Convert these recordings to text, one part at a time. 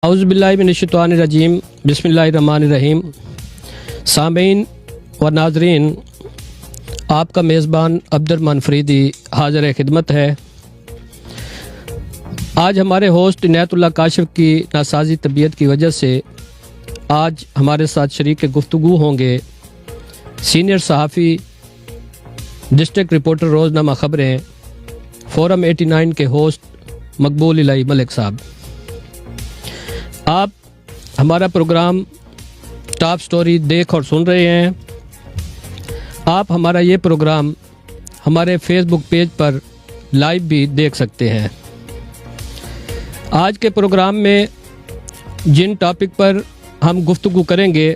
اعوذ باللہ من الشیطان الرجیم بسم اللہ الرحمن الرحیم۔ سامعین و ناظرین، آپ کا میزبان عبدالرحمن فریدی حاضر خدمت ہے۔ آج ہمارے ہوسٹ عنایت اللہ کاشف کی ناسازی طبیعت کی وجہ سے آج ہمارے ساتھ شریک گفتگو ہوں گے سینئر صحافی، ڈسٹرکٹ رپورٹر روزنامہ خبریں، فورم 89 کے ہوسٹ مقبول الہی ملک صاحب۔ آپ ہمارا پروگرام ٹاپ سٹوری دیکھ اور سن رہے ہیں۔ آپ ہمارا یہ پروگرام ہمارے فیس بک پیج پر لائیو بھی دیکھ سکتے ہیں۔ آج کے پروگرام میں جن ٹاپک پر ہم گفتگو کریں گے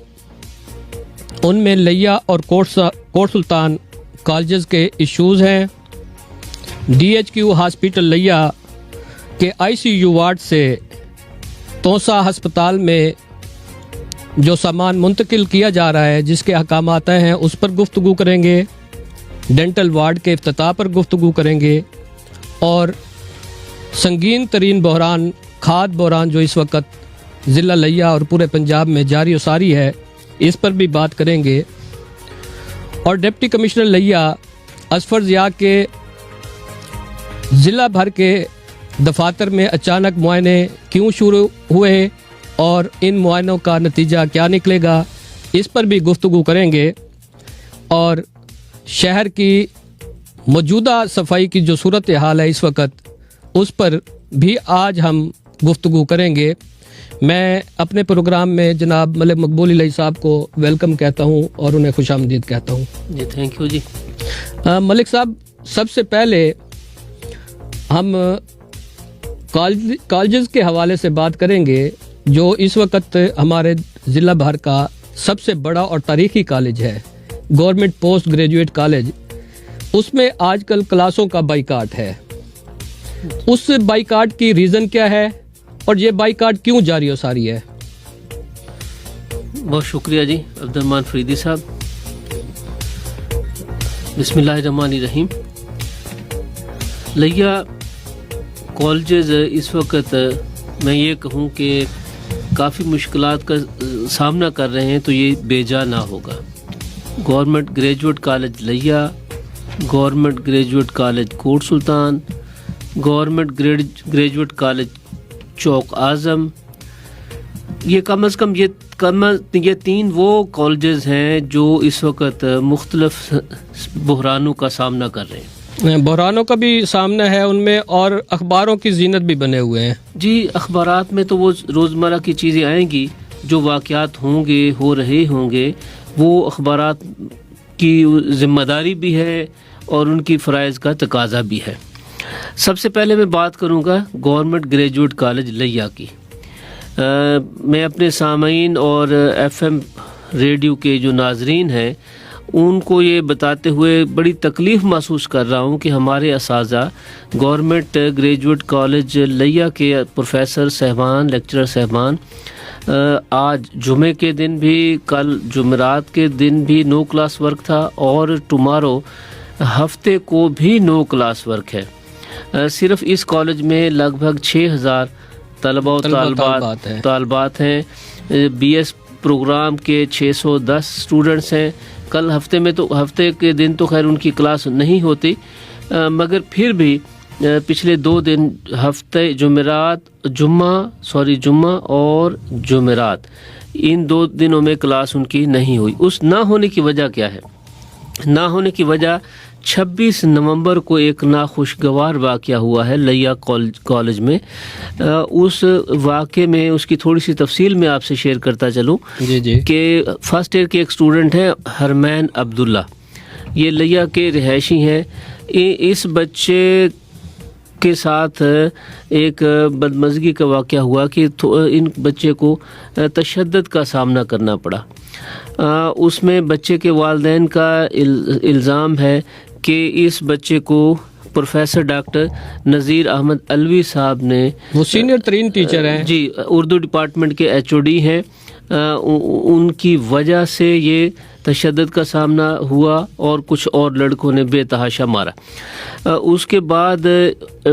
ان میں لیا اور کوٹ سلطان کالجز کے ایشوز ہیں۔ DHQ ہاسپٹل لیا کے ICU وارڈ سے توسا ہسپتال میں جو سامان منتقل کیا جا رہا ہے، جس کے احکامات ہیں، اس پر گفتگو کریں گے۔ ڈینٹل وارڈ کے افتتاح پر گفتگو کریں گے، اور سنگین ترین بحران کھاد بحران جو اس وقت ضلع لیا اور پورے پنجاب میں جاری و ساری ہے، اس پر بھی بات کریں گے۔ اور ڈپٹی کمشنر لیا اظفر ضیاء کے ضلع بھر کے دفاتر میں اچانک معائنے کیوں شروع ہوئے اور ان معائنوں کا نتیجہ کیا نکلے گا، اس پر بھی گفتگو کریں گے۔ اور شہر کی موجودہ صفائی کی جو صورتحال ہے اس وقت، اس پر بھی آج ہم گفتگو کریں گے۔ میں اپنے پروگرام میں جناب ملک مقبول الہی صاحب کو ویلکم کہتا ہوں اور انہیں خوش آمدید کہتا ہوں۔ جی تھینک یو جی۔ ملک صاحب، سب سے پہلے ہم کالجز کے حوالے سے بات کریں گے، جو اس وقت ہمارے ضلع بھر کا سب سے بڑا اور تاریخی کالج ہے، گورنمنٹ پوسٹ گریجویٹ کالج۔ اس میں آج کل کلاسوں کا بائیکاٹ ہے۔ اس بائیکاٹ کی ریزن کیا ہے اور یہ بائیکاٹ کیوں جاری و ساری ہے؟ بہت شکریہ جی عبدالرحمن فریدی صاحب۔ بسم اللہ الرحمن الرحیم۔ لیا کالجز اس وقت میں یہ کہوں کہ کافی مشکلات کا سامنا کر رہے ہیں، تو یہ بے جا نہ ہوگا۔ گورنمنٹ گریجویٹ کالج لیا، گورنمنٹ گریجویٹ کالج کوٹ سلطان، گورنمنٹ گریجویٹ کالج چوک اعظم، یہ کم از کم یہ تین وہ کالجز ہیں جو اس وقت مختلف بحرانوں کا سامنا کر رہے ہیں۔ بحرانوں کا بھی سامنا ہے ان میں، اور اخباروں کی زینت بھی بنے ہوئے ہیں۔ جی، اخبارات میں تو وہ روزمرہ کی چیزیں آئیں گی، جو واقعات ہوں گے، ہو رہے ہوں گے، وہ اخبارات کی ذمہ داری بھی ہے اور ان کی فرائض کا تقاضا بھی ہے۔ سب سے پہلے میں بات کروں گا گورنمنٹ گریجویٹ کالج لیا کی۔ میں اپنے سامعین اور FM ریڈیو کے جو ناظرین ہیں ان کو یہ بتاتے ہوئے بڑی تکلیف محسوس کر رہا ہوں کہ ہمارے اساتذہ گورنمنٹ گریجویٹ کالج لیا کے پروفیسر صاحبان، لیکچرر صاحبان، آج جمعے کے دن بھی، کل جمعرات کے دن بھی نو کلاس ورک تھا، اور ٹمارو ہفتے کو بھی نو کلاس ورک ہے۔ صرف اس کالج میں لگ بھگ 6000 طلبہ و طالبات ہیں۔ BS پروگرام کے 610 اسٹوڈنٹس ہیں۔ کل ہفتے کے دن تو خیر ان کی کلاس نہیں ہوتی، مگر پھر بھی پچھلے 2 دن ہفتے جمعہ اور جمعرات، ان 2 دنوں میں کلاس ان کی نہیں ہوئی۔ اس نہ ہونے کی وجہ کیا ہے؟ نہ ہونے کی وجہ 26 نومبر کو ایک ناخوشگوار واقعہ ہوا ہے لیا کالج میں۔ اس واقعے میں اس کی تھوڑی سی تفصیل میں آپ سے شیئر کرتا چلوں کہ فرسٹ ایئر کے ایک اسٹوڈنٹ ہیں حرمین عبداللہ، یہ لیا کے رہائشی ہیں۔ اس بچے کے ساتھ ایک بدمزگی کا واقعہ ہوا کہ ان بچے کو تشدد کا سامنا کرنا پڑا۔ اس میں بچے کے والدین کا الزام ہے کہ اس بچے کو پروفیسر ڈاکٹر نذیر احمد علوی صاحب نے، وہ سینئر ترین ٹیچر ہیں جی، اردو ڈپارٹمنٹ کے HOD ہیں، ان کی وجہ سے یہ تشدد کا سامنا ہوا اور کچھ اور لڑکوں نے بے تحاشا مارا۔ اس کے بعد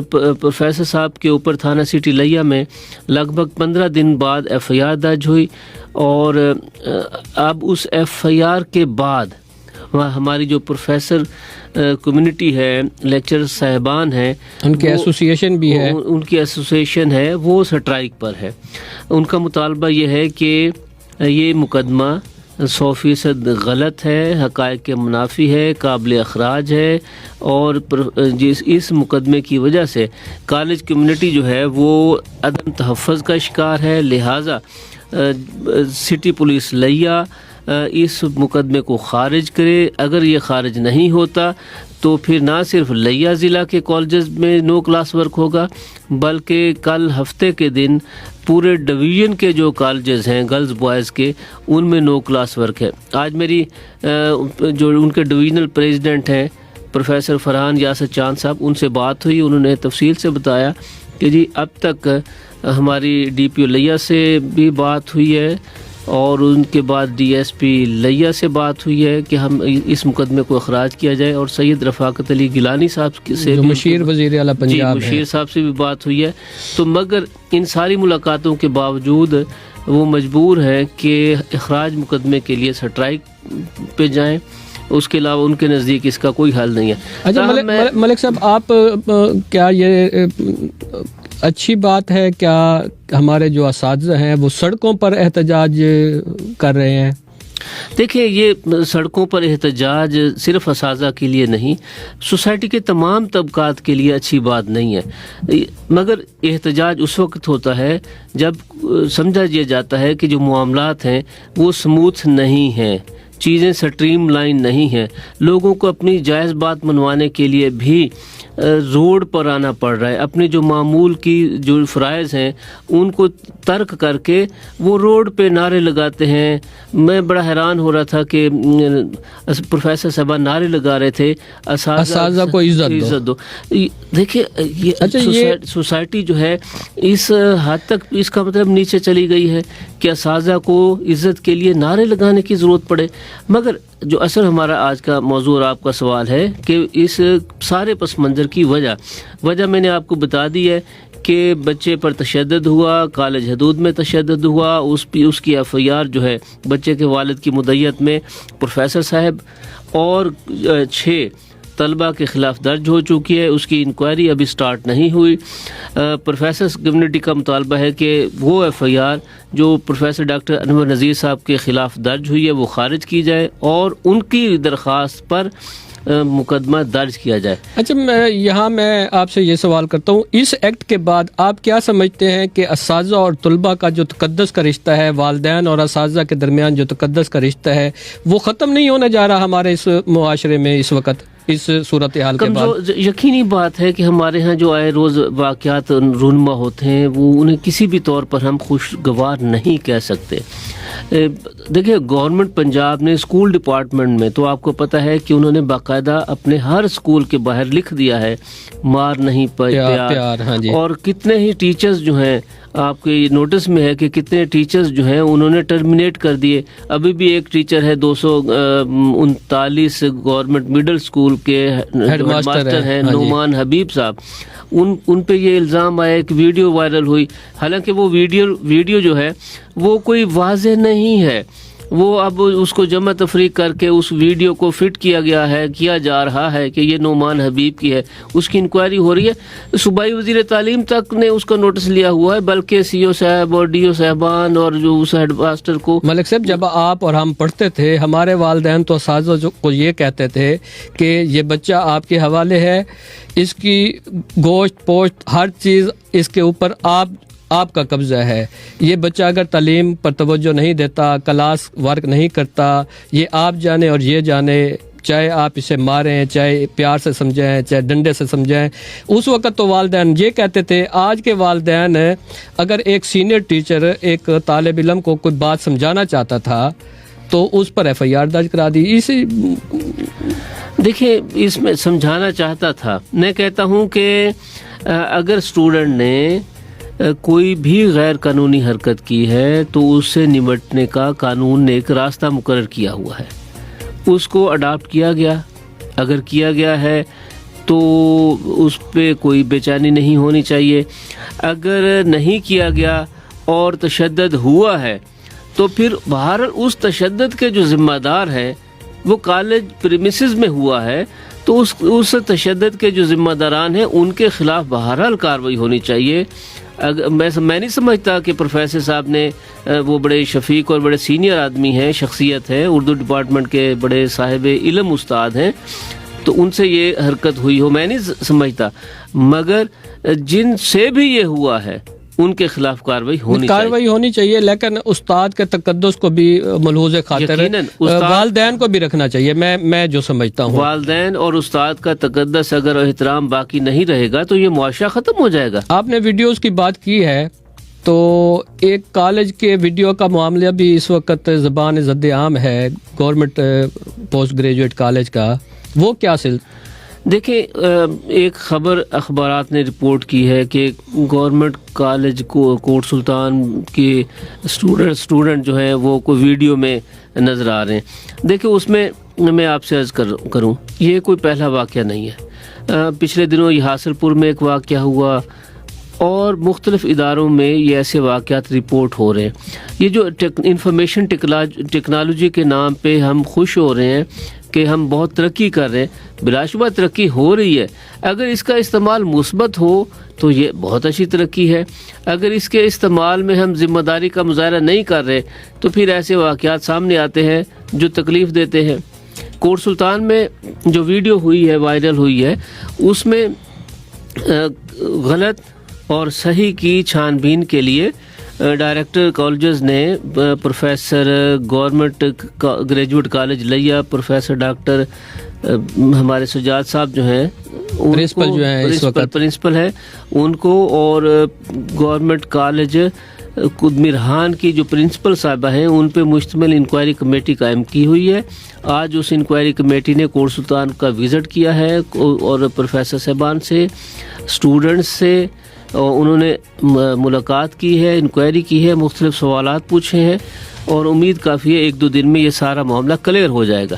پروفیسر صاحب کے اوپر تھانہ سٹی لیا میں لگ بھگ 15 دن بعد ایف آئی آر درج ہوئی، اور اب اس ایف آئی آر کے بعد ہماری جو پروفیسر کمیونٹی ہے، لیکچر صاحبان ہیں، ان کی ایسوسیشن بھی ہے، ان کی ایسوسیشن ہے، وہ سٹرائک پر ہے۔ ان کا مطالبہ یہ ہے کہ یہ مقدمہ 100% غلط ہے، حقائق کے منافی ہے، قابل اخراج ہے، اور اس مقدمے کی وجہ سے کالج کمیونٹی جو ہے وہ عدم تحفظ کا شکار ہے، لہٰذا سٹی پولیس لیا اس مقدمے کو خارج کرے۔ اگر یہ خارج نہیں ہوتا تو پھر نہ صرف لیا ضلع کے کالجز میں نو کلاس ورک ہوگا، بلکہ کل ہفتے کے دن پورے ڈویژن کے جو کالجز ہیں گرلز بوائز کے، ان میں نو کلاس ورک ہے۔ آج میری جو ان کے ڈویژنل پریزیڈنٹ ہیں پروفیسر فرحان یاسر چاند صاحب، ان سے بات ہوئی، انہوں نے تفصیل سے بتایا کہ جی اب تک ہماری ڈی پی او لیا سے بھی بات ہوئی ہے، اور ان کے بعد ڈی ایس پی لیا سے بات ہوئی ہے کہ ہم اس مقدمے کو اخراج کیا جائے، اور سید رفاقت علی گیلانی صاحب سے جو مشیر وزیر اعلیٰ پنجاب جی مشیر صاحب سے بھی بات ہوئی ہے۔ تو مگر ان ساری ملاقاتوں کے باوجود وہ مجبور ہیں کہ اخراج مقدمے کے لیے سٹرائک پہ جائیں، اس کے علاوہ ان کے نزدیک اس کا کوئی حل نہیں ہے۔ اچھا ملک صاحب، آپ کیا یہ اچھی بات ہے کیا ہمارے جو اساتذہ ہیں وہ سڑکوں پر احتجاج کر رہے ہیں؟ دیکھیں، یہ سڑکوں پر احتجاج صرف اساتذہ کے لیے نہیں، سوسائٹی کے تمام طبقات کے لیے اچھی بات نہیں ہے، مگر احتجاج اس وقت ہوتا ہے جب سمجھا یہ جاتا ہے کہ جو معاملات ہیں وہ سموتھ نہیں ہیں، چیزیں سٹریم لائن نہیں ہیں، لوگوں کو اپنی جائز بات منوانے کے لیے بھی روڈ پر آنا پڑ رہا ہے، اپنے جو معمول کی جو فرائض ہیں ان کو ترک کر کے وہ روڈ پہ نعرے لگاتے ہیں۔ میں بڑا حیران ہو رہا تھا کہ پروفیسر صاحبہ نعرے لگا رہے تھے اساتذہ کو عزت دو۔ دیکھیے یہ سوسائٹی جو ہے اس حد تک اس کا مطلب نیچے چلی گئی ہے کہ اساتذہ کو عزت کے لیے نعرے لگانے کی ضرورت پڑے۔ مگر جو اصل ہمارا آج کا موضوع اور آپ کا سوال ہے کہ اس سارے پس منظر کی وجہ میں نے آپ کو بتا دی ہے کہ بچے پر تشدد ہوا، کالج حدود میں تشدد ہوا، اس کی ایف آئی آر جو ہے بچے کے والد کی مدعیت میں پروفیسر صاحب اور 6 طلبہ کے خلاف درج ہو چکی ہے، اس کی انکوائری ابھی سٹارٹ نہیں ہوئی۔ پروفیسر کمیونٹی کا مطالبہ ہے کہ وہ ایف آئی آر جو پروفیسر ڈاکٹر انور نذیر صاحب کے خلاف درج ہوئی ہے وہ خارج کی جائے اور ان کی درخواست پر مقدمہ درج کیا جائے۔ اچھا، میں آپ سے یہ سوال کرتا ہوں، اس ایکٹ کے بعد آپ کیا سمجھتے ہیں کہ اساتذہ اور طلبہ کا جو تقدس کا رشتہ ہے، والدین اور اساتذہ کے درمیان جو تقدس کا رشتہ ہے، وہ ختم نہیں ہونے جا رہا ہمارے اس معاشرے میں اس وقت اس صورتحال کے بعد؟ یقینی بات ہے کہ ہمارے ہاں جو آئے روز واقعات رونما ہوتے ہیں وہ انہیں کسی بھی طور پر ہم خوشگوار نہیں کہہ سکتے۔ دیکھیں، گورنمنٹ پنجاب نے اسکول ڈپارٹمنٹ میں تو آپ کو پتہ ہے کہ انہوں نے باقاعدہ اپنے ہر اسکول کے باہر لکھ دیا ہے مار نہیں پیار، ہاں جی۔ اور کتنے ہی ٹیچرز جو ہیں آپ کے نوٹس میں ہے کہ کتنے ٹیچرز جو ہیں انہوں نے ٹرمینیٹ کر دیے۔ ابھی بھی ایک ٹیچر ہے 239 گورنمنٹ مڈل اسکول کے ہیڈ ماسٹر ہیں نعمان حبیب صاحب، ان پہ یہ الزام آیا، ایک ویڈیو وائرل ہوئی، حالانکہ وہ ویڈیو جو ہے وہ کوئی واضح نہیں ہے، وہ اب اس کو جمع تفریق کر کے اس ویڈیو کو فٹ کیا جا رہا ہے کہ یہ نعمان حبیب کی ہے، اس کی انکوائری ہو رہی ہے۔ صوبائی وزیر تعلیم تک نے اس کا نوٹس لیا ہوا ہے، بلکہ سی او صاحب اور ڈی او صاحبان اور جو اس ہیڈ ماسٹر کو۔ ملک صاحب، جب آپ اور ہم پڑھتے تھے ہمارے والدین تو اساتذہ کو یہ کہتے تھے کہ یہ بچہ آپ کے حوالے ہے، اس کی گوشت پوشت ہر چیز اس کے اوپر آپ کا قبضہ ہے، یہ بچہ اگر تعلیم پر توجہ نہیں دیتا، کلاس ورک نہیں کرتا، یہ آپ جانے اور یہ جانے، چاہے آپ اسے ماریں، چاہے پیار سے سمجھائیں، چاہے ڈنڈے سے سمجھائیں۔ اس وقت تو والدین یہ کہتے تھے، آج کے والدین اگر ایک سینئر ٹیچر ایک طالب علم کو کوئی بات سمجھانا چاہتا تھا تو اس پر ایف آئی آر درج کرا دی۔ دیکھیں، اس میں سمجھانا چاہتا تھا، میں کہتا ہوں کہ اگر اسٹوڈنٹ نے کوئی بھی غیر قانونی حرکت کی ہے تو اس سے نمٹنے کا قانون نے ایک راستہ مقرر کیا ہوا ہے۔ اس کو اڈاپٹ کیا گیا. اگر کیا گیا ہے تو اس پہ کوئی بے چینی نہیں ہونی چاہیے. اگر نہیں کیا گیا اور تشدد ہوا ہے تو پھر بہرحال اس تشدد کے جو ذمہ دار ہیں وہ کالج پریمیسز میں ہوا ہے تو اس تشدد کے جو ذمہ داران ہیں ان کے خلاف بہرحال کارروائی ہونی چاہیے. میں نہیں سمجھتا کہ پروفیسر صاحب نے وہ بڑے شفیق اور بڑے سینئر آدمی ہیں, شخصیت ہے, اردو ڈپارٹمنٹ کے بڑے صاحب علم استاد ہیں, تو ان سے یہ حرکت ہوئی ہو, میں نہیں سمجھتا. مگر جن سے بھی یہ ہوا ہے ان کے خلاف کارروائی ہونی چاہیے. لیکن استاد کے تقدس کو بھی ملحوظ خاطر والدین کو بھی رکھنا چاہیے. میں جو سمجھتا ہوں والدین اور استاد کا تقدس اگر احترام باقی نہیں رہے گا تو یہ معاشرہ ختم ہو جائے گا. آپ نے ویڈیوز کی بات کی ہے تو ایک کالج کے ویڈیو کا معاملہ بھی اس وقت زبان زد عام ہے, گورنمنٹ پوسٹ گریجویٹ کالج کا. وہ کیا دیکھیں, ایک خبر اخبارات نے رپورٹ کی ہے کہ گورنمنٹ کالج کوٹ سلطان کے اسٹوڈنٹ جو ہیں وہ کوئی ویڈیو میں نظر آ رہے ہیں. دیکھیں اس میں آپ سے عرض کروں یہ کوئی پہلا واقعہ نہیں ہے. پچھلے دنوں یہ حاصل پور میں ایک واقعہ ہوا اور مختلف اداروں میں یہ ایسے واقعات رپورٹ ہو رہے ہیں. یہ جو انفارمیشن ٹیکنالوجی کے نام پہ ہم خوش ہو رہے ہیں کہ ہم بہت ترقی کر رہے ہیں, بلا شبہ ترقی ہو رہی ہے. اگر اس کا استعمال مثبت ہو تو یہ بہت اچھی ترقی ہے. اگر اس کے استعمال میں ہم ذمہ داری کا مظاہرہ نہیں کر رہے تو پھر ایسے واقعات سامنے آتے ہیں جو تکلیف دیتے ہیں. کوٹ سلطان میں جو ویڈیو ہوئی ہے, وائرل ہوئی ہے, اس میں غلط اور صحیح کی چھان بین کے لیے ڈائریکٹر کالجز نے پروفیسر گورنمنٹ گریجویٹ کالج لیا, پروفیسر ڈاکٹر ہمارے سجاد صاحب جو ہیں پرنسپل ہے ان کو, اور گورنمنٹ کالج میرحان کی جو پرنسپل صاحبہ ہیں ان پہ مشتمل انکوائری کمیٹی قائم کی ہوئی ہے. آج اس انکوائری کمیٹی نے کوٹ سلطان کا وزٹ کیا ہے اور پروفیسر صاحبان سے, اسٹوڈنٹس سے انہوں نے ملاقات کی ہے, انکوائری کی ہے, مختلف سوالات پوچھے ہیں اور امید کافی ہے ایک دو دن میں یہ سارا معاملہ کلیئر ہو جائے گا.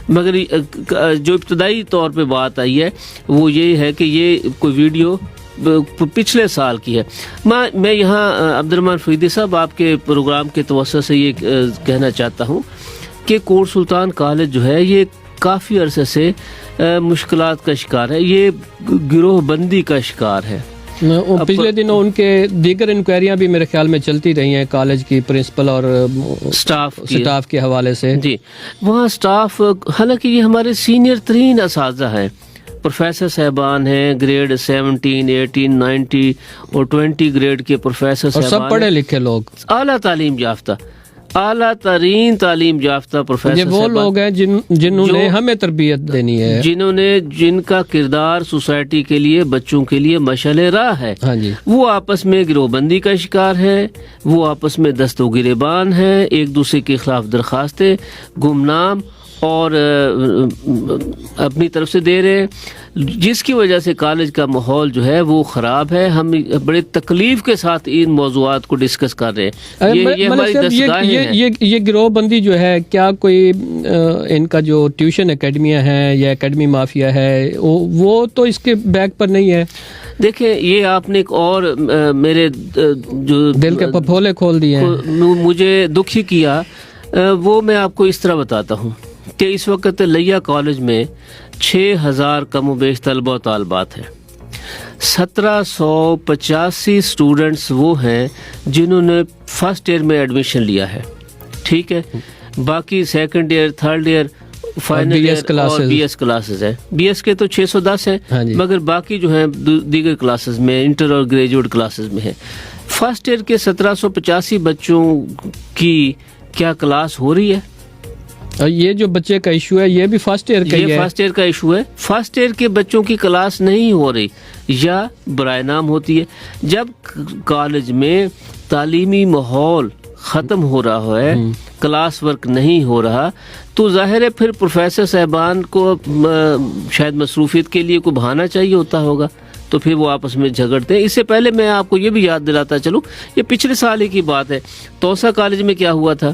مگر جو ابتدائی طور پہ بات آئی ہے وہ یہ ہے کہ یہ کوئی ویڈیو پچھلے سال کی ہے. میں یہاں عبد الرحمن فریدی صاحب آپ کے پروگرام کے توسط سے یہ کہنا چاہتا ہوں کہ کوٹ سلطان کالج جو ہے یہ کافی عرصے سے مشکلات کا شکار ہے, یہ گروہ بندی کا شکار ہے. پچھلے دنوں ان کے دیگر انکوائریاں بھی میرے خیال میں چلتی رہی ہیں کالج کی پرنسپل اور سٹاف کے حوالے سے. جی, وہاں سٹاف حالانکہ یہ ہمارے سینئر ترین اساتذہ ہیں, پروفیسر صاحبان ہیں, گریڈ 17, 18, 19 اور 20 گریڈ کے پروفیسر صاحبان, سب پڑھے لکھے لوگ, اعلیٰ ترین تعلیم یافتہ پروفیسر. یہ وہ لوگ ہیں جنہوں نے ہمیں تربیت دینی ہے, جن کا کردار سوسائٹی کے لیے, بچوں کے لیے مشعل راہ ہے. ہاں جی, وہ آپس میں گروہ بندی کا شکار ہے, وہ آپس میں دست و گریبان ہیں, ایک دوسرے کے خلاف درخواستیں گمنام اور اپنی طرف سے دے رہے ہیں, جس کی وجہ سے کالج کا ماحول جو ہے وہ خراب ہے. ہم بڑے تکلیف کے ساتھ ان موضوعات کو ڈسکس کر رہے ہیں. یہ ہماری دستگاہیں ہیں. یہ گروہ بندی جو ہے, کیا کوئی ان کا جو ٹیوشن اکیڈمیاں ہیں یا اکیڈمی مافیا ہے وہ تو اس کے بیک پر نہیں ہے؟ دیکھیں, یہ آپ نے ایک اور میرے جو دل کے پھپھولے کھول دیے ہیں, مجھے دکھی کیا, وہ میں آپ کو اس طرح بتاتا ہوں کہ اس وقت لیا کالج میں 6000 کم و بیش طلبہ و طالبات ہیں. 1785 اسٹوڈنٹس وہ ہیں جنہوں نے فرسٹ ایئر میں ایڈمیشن لیا ہے, ٹھیک ہے. باقی second year, third year, final year اور بی ایس کلاسز ہیں. بی ایس کے تو 610 ہیں, مگر باقی جو ہیں دیگر کلاسز میں, انٹر اور گریجویٹ کلاسز میں ہیں. فرسٹ ایئر کے 1785 بچوں کی کیا کلاس ہو رہی ہے؟ یہ جو بچے کا ایشو ہے یہ بھی فرسٹ ایئر کا یہ فرسٹ ایئر کا ایشو ہے. فرسٹ ایئر کے بچوں کی کلاس نہیں ہو رہی یا برائے نام ہوتی ہے. جب کالج میں تعلیمی ماحول ختم ہو رہا ہے, کلاس ورک نہیں ہو رہا, تو ظاہر ہے پھر پروفیسر صاحبان کو شاید مصروفیت کے لیے کوئی بہانہ چاہیے ہوتا ہوگا, تو پھر وہ آپس میں جھگڑتے ہیں. اس سے پہلے میں آپ کو یہ بھی یاد دلاتا چلوں, یہ پچھلے سال ہی کی بات ہے, توسا کالج میں کیا ہوا تھا,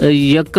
1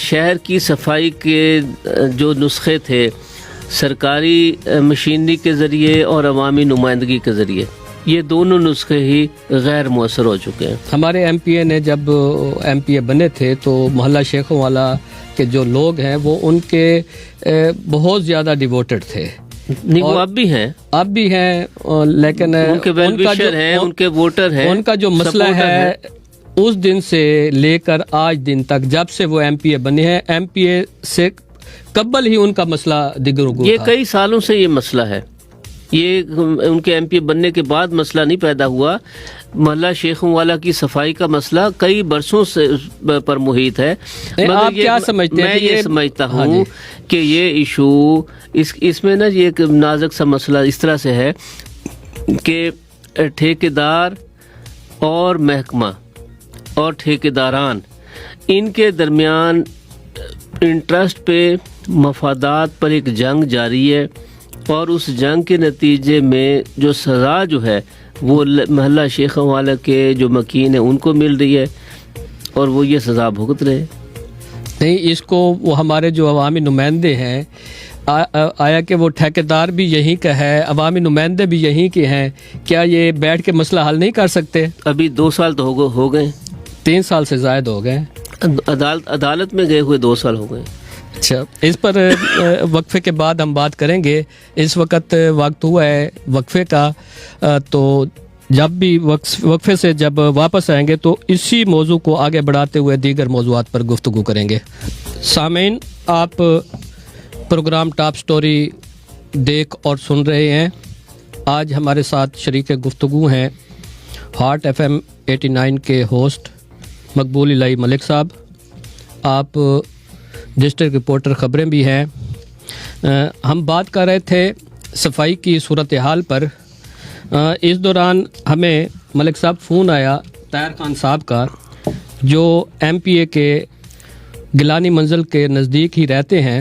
شہر کی صفائی کے جو نسخے تھے سرکاری مشینری کے ذریعے اور عوامی نمائندگی کے ذریعے، یہ دونوں نسخے ہی غیر مؤثر ہو چکے ہیں۔ ہمارے ایم پی اے نے جب ایم پی اے بنے تھے تو محلہ شیخوں والا کے جو لوگ ہیں وہ ان کے بہت زیادہ ڈیووٹڈ تھے، نہیں وہ اب بھی ہیں لیکن ان کے ویل وشر ہیں، ان کے ووٹر ہیں، ان کا جو مسئلہ ہے اس دن سے لے کر آج دن تک جب سے وہ ایم پی اے بنے ہیں، ایم پی اے سے قبل ہی ان کا مسئلہ دیگر یہ کئی سالوں سے یہ مسئلہ ہے، یہ ان کے ایم پی اے بننے کے بعد مسئلہ نہیں پیدا ہوا۔ محلہ شیخوں والا کی صفائی کا مسئلہ کئی برسوں سے پر محیط ہے۔ آپ کیا سمجھتے ہیں؟ میں یہ سمجھتا ہوں کہ یہ ایشو اس میں نا یہ ایک نازک سا مسئلہ اس طرح سے ہے کہ ٹھیکیدار اور محکمہ اور ٹھیکیداران ان کے درمیان انٹرسٹ پہ مفادات پر ایک جنگ جاری ہے، اور اس جنگ کے نتیجے میں جو سزا جو ہے وہ محلہ شیخوں والا کے جو مکین ہیں ان کو مل رہی ہے اور وہ یہ سزا بھگت رہے۔ نہیں، اس کو وہ ہمارے جو عوامی نمائندے ہیں، آیا کہ وہ ٹھیکیدار بھی یہیں کا ہے، عوامی نمائندے بھی یہیں کے ہیں، کیا یہ بیٹھ کے مسئلہ حل نہیں کر سکتے؟ ابھی 2 سال تو ہو گئے، 3 سال سے زائد ہو گئے، عدالت میں گئے ہوئے 2 سال ہو گئے۔ اچھا، اس پر وقفے کے بعد ہم بات کریں گے۔ اس وقت وقت ہوا ہے وقفے کا، تو جب بھی وقفے سے جب واپس آئیں گے تو اسی موضوع کو آگے بڑھاتے ہوئے دیگر موضوعات پر گفتگو کریں گے۔ سامعین، آپ پروگرام ٹاپ سٹوری دیکھ اور سن رہے ہیں۔ آج ہمارے ساتھ شریک گفتگو ہیں ہارٹ ایف ایم 89 کے ہوسٹ مقبول الہی ملک صاحب، آپ ڈسٹرکٹ رپورٹر خبریں بھی ہیں۔ ہم بات کر رہے تھے صفائی کی صورتحال پر۔ اس دوران ہمیں ملک صاحب فون آیا طاہر خان صاحب کا، جو ایم پی اے کے گیلانی منزل کے نزدیک ہی رہتے ہیں۔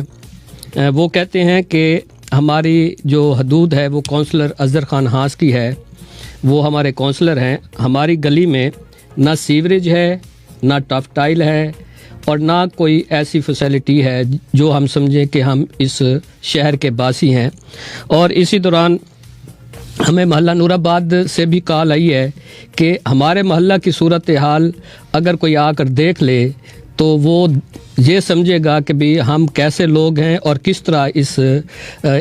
وہ کہتے ہیں کہ ہماری جو حدود ہے وہ کونسلر اظہر خان ہاس کی ہے، وہ ہمارے کونسلر ہیں۔ ہماری گلی میں نہ سیوریج ہے، نہ ٹف ٹائل ہے، اور نہ کوئی ایسی فیسلٹی ہے جو ہم سمجھیں کہ ہم اس شہر کے باسی ہیں۔ اور اسی دوران ہمیں محلہ نور آباد سے بھی کال آئی ہے کہ ہمارے محلہ کی صورتحال اگر کوئی آ کر دیکھ لے تو وہ یہ سمجھے گا کہ بھی ہم کیسے لوگ ہیں اور کس طرح اس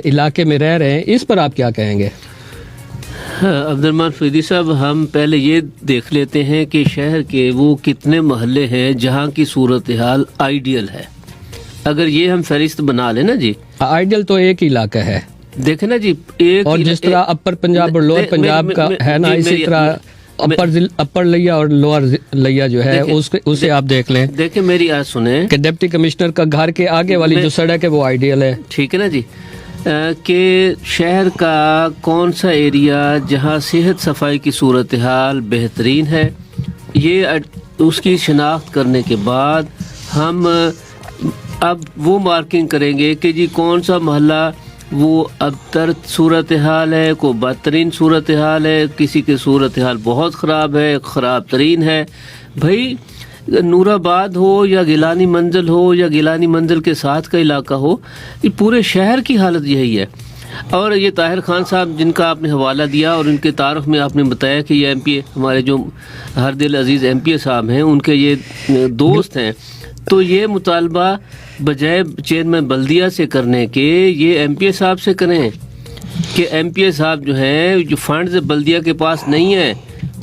علاقے میں رہ رہے ہیں۔ اس پر آپ کیا کہیں گے؟ عبد الرحمن فریدی صاحب، ہم پہلے یہ دیکھ لیتے ہیں کہ شہر کے وہ کتنے محلے ہیں جہاں کی صورتحال آئیڈیل ہے۔ اگر یہ ہم فہرست بنا لیں نا جی، آئیڈیل تو ایک علاقہ ہے، دیکھیں نا جی، ایک اور جس طرح اپر پنجاب اور لوور پنجاب کا ہے نا، اسی طرح اپر لیا اور لوور لیا جو ہے اسے آپ دیکھ لیں۔ دیکھیں میری آج سنیں کہ ڈپٹی کمشنر کا گھر کے آگے والی جو سڑک ہے وہ آئیڈیل ہے، ٹھیک ہے نا جی، کہ شہر کا کون سا ایریا جہاں صحت صفائی کی صورتحال بہترین ہے، یہ اس کی شناخت کرنے کے بعد ہم اب وہ مارکنگ کریں گے کہ جی کون سا محلہ وہ ابتر صورتحال ہے، کوئی بدترین صورتحال ہے، کسی کی صورتحال بہت خراب ہے، خراب ترین ہے۔ بھائی نور آباد ہو یا گیلانی منزل ہو یا گیلانی منزل کے ساتھ کا علاقہ ہو، یہ پورے شہر کی حالت یہی ہے۔ اور یہ طاہر خان صاحب جن کا آپ نے حوالہ دیا اور ان کے تعارف میں آپ نے بتایا کہ یہ ایم پی اے ہمارے جو ہر دل عزیز ایم پی اے صاحب ہیں، ان کے یہ دوست ہیں، تو یہ مطالبہ بجائے چیئرمین بلدیہ سے کرنے کے یہ ایم پی اے صاحب سے کریں کہ ایم پی اے صاحب جو ہیں، جو فنڈز بلدیہ کے پاس نہیں ہے،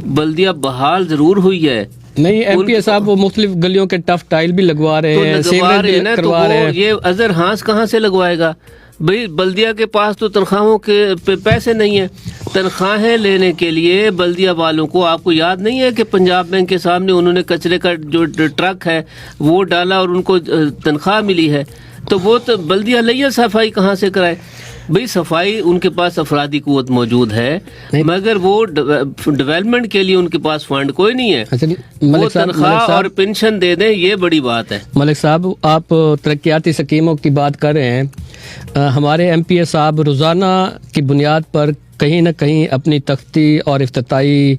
بلدیہ بحال ضرور ہوئی ہے، نہیں ایم پی اے صاحب وہ مختلف گلیوں کے ٹف ٹائل بھی لگوا رہے ہیں، سیوریج بھی کروا رہے ہیں، یہ اظہر ہانس کہاں سے لگوائے گا؟ بھئی بلدیہ کے پاس تو تنخواہوں کے پیسے نہیں ہیں، تنخواہیں لینے کے لیے بلدیہ والوں کو، آپ کو یاد نہیں ہے کہ پنجاب بینک کے سامنے انہوں نے کچرے کا جو ٹرک ہے وہ ڈالا اور ان کو تنخواہ ملی ہے، تو وہ تو بلدیہ لیا صفائی کہاں سے کرائے؟ بھئی صفائی ان کے پاس افرادی قوت موجود ہے، مگر وہ ڈیولپمنٹ کے لیے ان کے پاس فنڈ کوئی نہیں ہے، وہ تنخواہ اور پینشن دے دیں، یہ بڑی بات ہے۔ ملک صاحب، آپ ترقیاتی سکیموں کی بات کر رہے ہیں، ہمارے ایم پی اے صاحب روزانہ کی بنیاد پر کہیں نہ کہیں اپنی تختی اور افتتاحی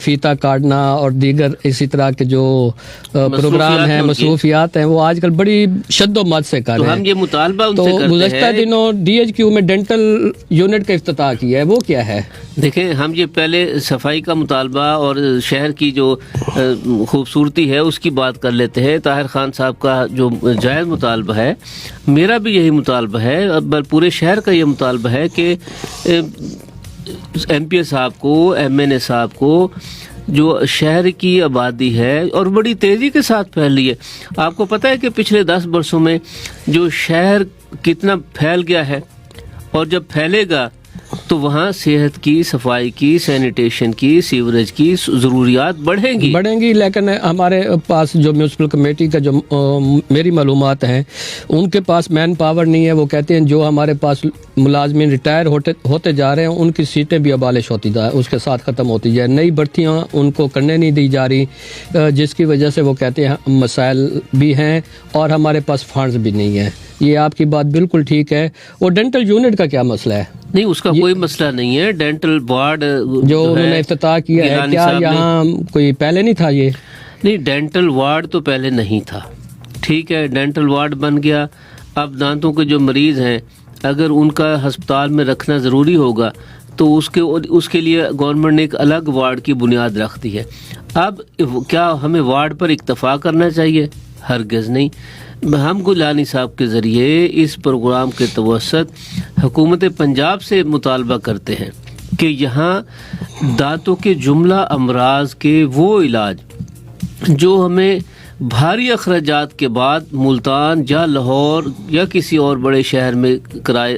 فیتا کاٹنا اور دیگر اسی طرح کے جو پروگرام ہیں مصروفیات ہیں وہ آج کل بڑی شد و مد سے کر رہے ہیں. ہم یہ مطالبہ ان تو سے کرتے ہیں. گزشتہ دنوں ڈی ایچ کیو میں ڈینٹل یونٹ کا افتتاح کیا ہے, وہ کیا ہے؟ دیکھیں ہم یہ پہلے صفائی کا مطالبہ اور شہر کی جو خوبصورتی ہے اس کی بات کر لیتے ہیں. طاہر خان صاحب کا جو جائز مطالبہ ہے, میرا بھی یہی مطالبہ ہے, پورے شہر کا یہ مطالبہ ہے کہ ایم پی اے صاحب کو, ایم این اے صاحب کو, جو شہر کی آبادی ہے اور بڑی تیزی کے ساتھ پھیل رہی ہے. آپ کو پتہ ہے کہ پچھلے 10 برسوں میں جو شہر کتنا پھیل گیا ہے, اور جب پھیلے گا تو وہاں صحت کی, صفائی کی, سینیٹیشن کی, سیوریج کی ضروریات بڑھیں گی. لیکن ہمارے پاس جو میونسپل کمیٹی کا جو میری معلومات ہیں ان کے پاس مین پاور نہیں ہے. وہ کہتے ہیں جو ہمارے پاس ملازمین ریٹائر ہوتے جا رہے ہیں ان کی سیٹیں بھی ابالش ہوتی جا اس کے ساتھ ختم ہوتی جائے, نئی بھرتیاں ان کو کرنے نہیں دی جا رہی, جس کی وجہ سے وہ کہتے ہیں مسائل بھی ہیں اور ہمارے پاس فنڈز بھی نہیں ہیں. یہ آپ کی بات بالکل ٹھیک ہے. اور ڈینٹل یونٹ کا کیا مسئلہ ہے؟ نہیں, اس کا کوئی مسئلہ نہیں ہے. ڈینٹل وارڈ جو انہوں نے افتتاح کیا ہے, کیا یہاں کوئی پہلے نہیں تھا؟ یہ نہیں, ڈینٹل وارڈ تو پہلے نہیں تھا. ٹھیک ہے, ڈینٹل وارڈ بن گیا. اب دانتوں کے جو مریض ہیں اگر ان کا ہسپتال میں رکھنا ضروری ہوگا تو اس کے لیے گورنمنٹ نے ایک الگ وارڈ کی بنیاد رکھ دی ہے. اب کیا ہمیں وارڈ پر اکتفا کرنا چاہیے؟ ہرگز نہیں. ہم گیلانی صاحب کے ذریعے اس پروگرام کے توسط حکومت پنجاب سے مطالبہ کرتے ہیں کہ یہاں دانتوں کے جملہ امراض کے وہ علاج جو ہمیں بھاری اخراجات کے بعد ملتان یا لاہور یا کسی اور بڑے شہر میں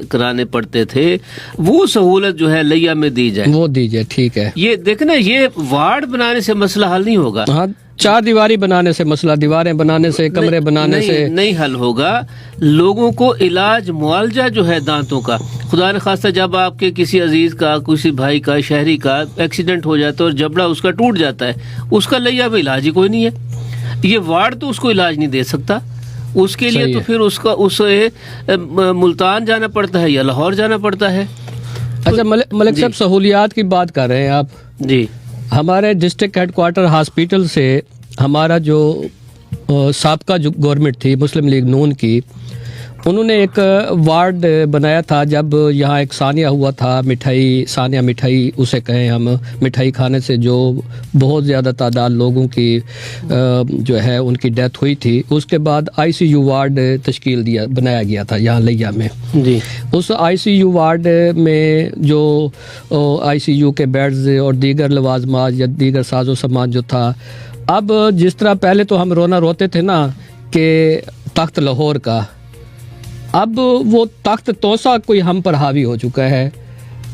کرانے پڑتے تھے, وہ سہولت جو ہے لیا میں دی جائے, وہ دیجیے. ٹھیک ہے, یہ دیکھنا, یہ وارڈ بنانے سے مسئلہ حل نہیں ہوگا. ہاں, 4 دیواری بنانے سے مسئلہ, دیواریں بنانے سے, کمرے بنانے سے نہیں حل ہوگا. لوگوں کو علاج معالجہ جو ہے دانتوں کا, خدا نخواستہ جب آپ کے کسی عزیز کا, کسی بھائی کا, شہری کا ایکسیڈنٹ ہو جاتا ہے اور جبڑا اس کا ٹوٹ جاتا ہے, اس کا لیا میں علاج ہی کوئی نہیں ہے. یہ وارڈ تو اس کو علاج نہیں دے سکتا. اس کے لیے تو پھر اسے ملتان جانا پڑتا ہے یا لاہور جانا پڑتا ہے. اچھا ملک صاحب, سہولیات کی بات کر رہے ہیں آپ. جی, ہمارے ڈسٹرکٹ ہیڈ کوارٹر ہاسپٹل سے ہمارا جو سابقہ جو گورنمنٹ تھی مسلم لیگ نون کی, انہوں نے ایک وارڈ بنایا تھا جب یہاں ایک سانیہ ہوا تھا, سانیہ مٹھائی اسے کہیں ہم, مٹھائی کھانے سے جو بہت زیادہ تعداد لوگوں کی جو ہے ان کی ڈیتھ ہوئی تھی. اس کے بعد آئی سی یو وارڈ بنایا گیا تھا یہاں لیا میں. جی, اس آئی سی یو وارڈ میں جو آئی سی یو کے بیڈز اور دیگر لوازمات یا دیگر ساز و سامان جو تھا, اب جس طرح پہلے تو ہم روتے تھے نا کہ تخت لاہور کا, اب وہ تخت توسا کوئی ہم پر حاوی ہو چکا ہے.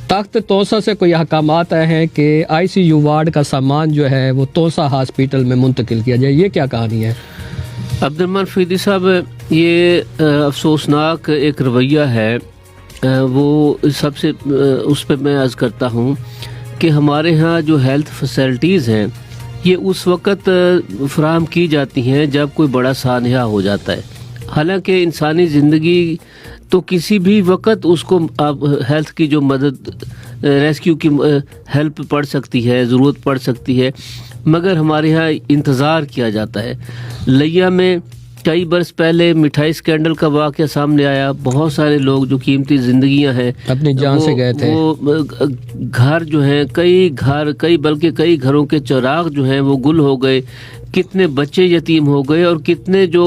تخت توسا سے کوئی احکامات آئے ہیں کہ آئی سی یو وارڈ کا سامان جو ہے وہ توسا ہاسپٹل میں منتقل کیا جائے. یہ کیا کہانی ہے؟ عبد الرحمن فریدی صاحب, یہ افسوسناک ایک رویہ ہے. وہ سب سے اس پہ میں عرض کرتا ہوں کہ ہمارے ہاں جو ہیلتھ فیسلٹیز ہیں یہ اس وقت فراہم کی جاتی ہیں جب کوئی بڑا سانحہ ہو جاتا ہے. حالانکہ انسانی زندگی تو کسی بھی وقت اس کو ہیلتھ کی جو مدد, ریسکیو کی ہیلپ پڑ سکتی ہے, ضرورت پڑ سکتی ہے, مگر ہمارے ہاں انتظار کیا جاتا ہے. لیا میں کئی برس پہلے مٹھائی اسکینڈل کا واقعہ سامنے آیا. بہت سارے لوگ جو قیمتی زندگیاں ہیں اپنی جان سے گئے تھے. وہ گھر جو ہیں, بلکہ کئی گھروں کے چراغ جو ہیں وہ گل ہو گئے. کتنے بچے یتیم ہو گئے اور کتنے جو